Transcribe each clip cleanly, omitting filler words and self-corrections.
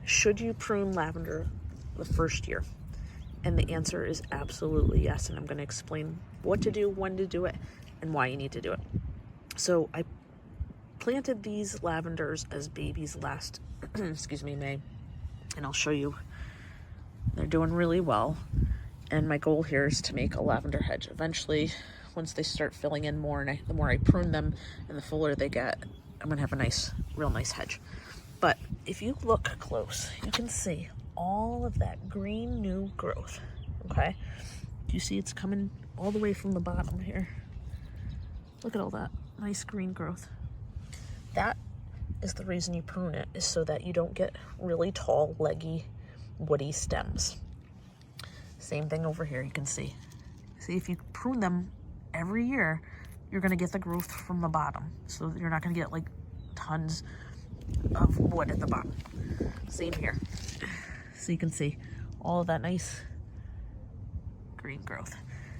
should you prune lavender the first year? And the answer is absolutely yes. And I'm going to explain what to do, when to do it, and why you need to do it. So I planted these lavenders as babies last, excuse me, May. And I'll show you. They're doing really well. And my goal here is to make a lavender hedge. Eventually, once they start filling in more, and the more I prune them and the fuller they get, I'm going to have a nice, real nice hedge. But if you look close, you can see all of that green new growth, okay? Do you see it's coming all the way from the bottom here? Look at all that nice green growth. That is the reason you prune it, is so that you don't get really tall, leggy, woody stems. Same thing over here, you can see. See, if you prune them every year, you're gonna get the growth from the bottom. So you're not gonna get like tons of wood at the bottom. Same here. So you can see all of that nice green growth.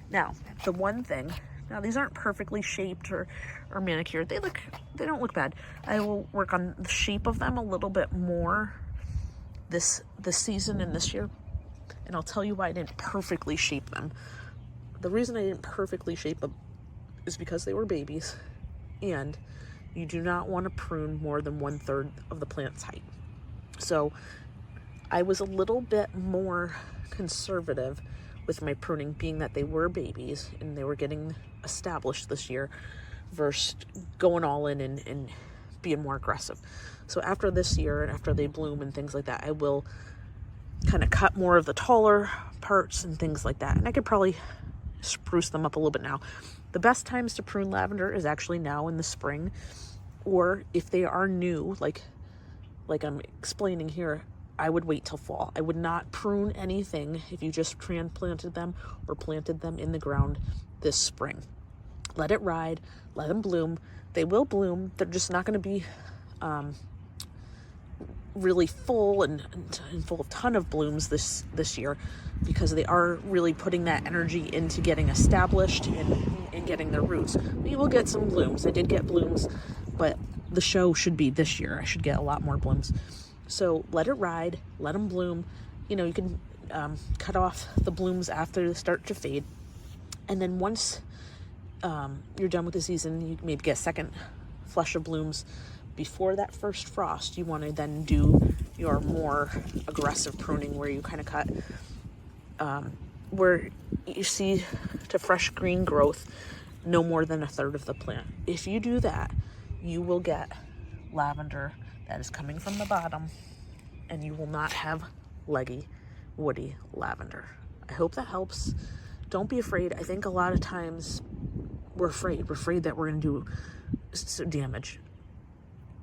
Now, the one thing, now these aren't perfectly shaped or manicured. They don't look bad. I will work on the shape of them a little bit more this season and this year. And I'll tell you why I didn't perfectly shape them. The reason I didn't perfectly shape them is because they were babies, and you do not want to prune more than 1/3 of the plant's height. So I was a little bit more conservative with my pruning, being that they were babies and they were getting established this year, versus going all in and being more aggressive. So after this year and after they bloom and things like that, I will kind of cut more of the taller parts and things like that. And I could probably spruce them up a little bit now. The best times to prune lavender is actually now in the spring, or if they are new, like I'm explaining here, I would wait till fall. I would not prune anything if you just transplanted them or planted them in the ground this spring. Let it ride, let them bloom. They will bloom. They're just not going to be really full and full of ton of blooms this year, because they are really putting that energy into getting established and getting their roots. We will get some blooms. I did get blooms, but the show should be this year. I should get a lot more blooms. So let it ride, let them bloom. You know, you can cut off the blooms after they start to fade. And then once you're done with the season, you maybe get a second flush of blooms. Before that first frost, you want to then do your more aggressive pruning, where you kind of cut where you see to fresh green growth no more than 1/3 of the plant. If you do that, you will get lavender that is coming from the bottom, and you will not have leggy, woody lavender. I hope that helps. Don't be afraid. I think a lot of times we're afraid that we're going to do damage.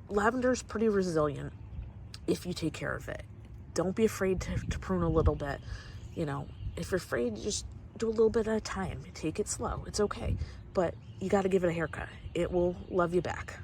Lavender is pretty resilient if you take care of it. Don't be afraid to prune a little bit. You know, if you're afraid, just do a little bit at a time. Take it slow. It's okay. But you got to give it a haircut. It will love you back.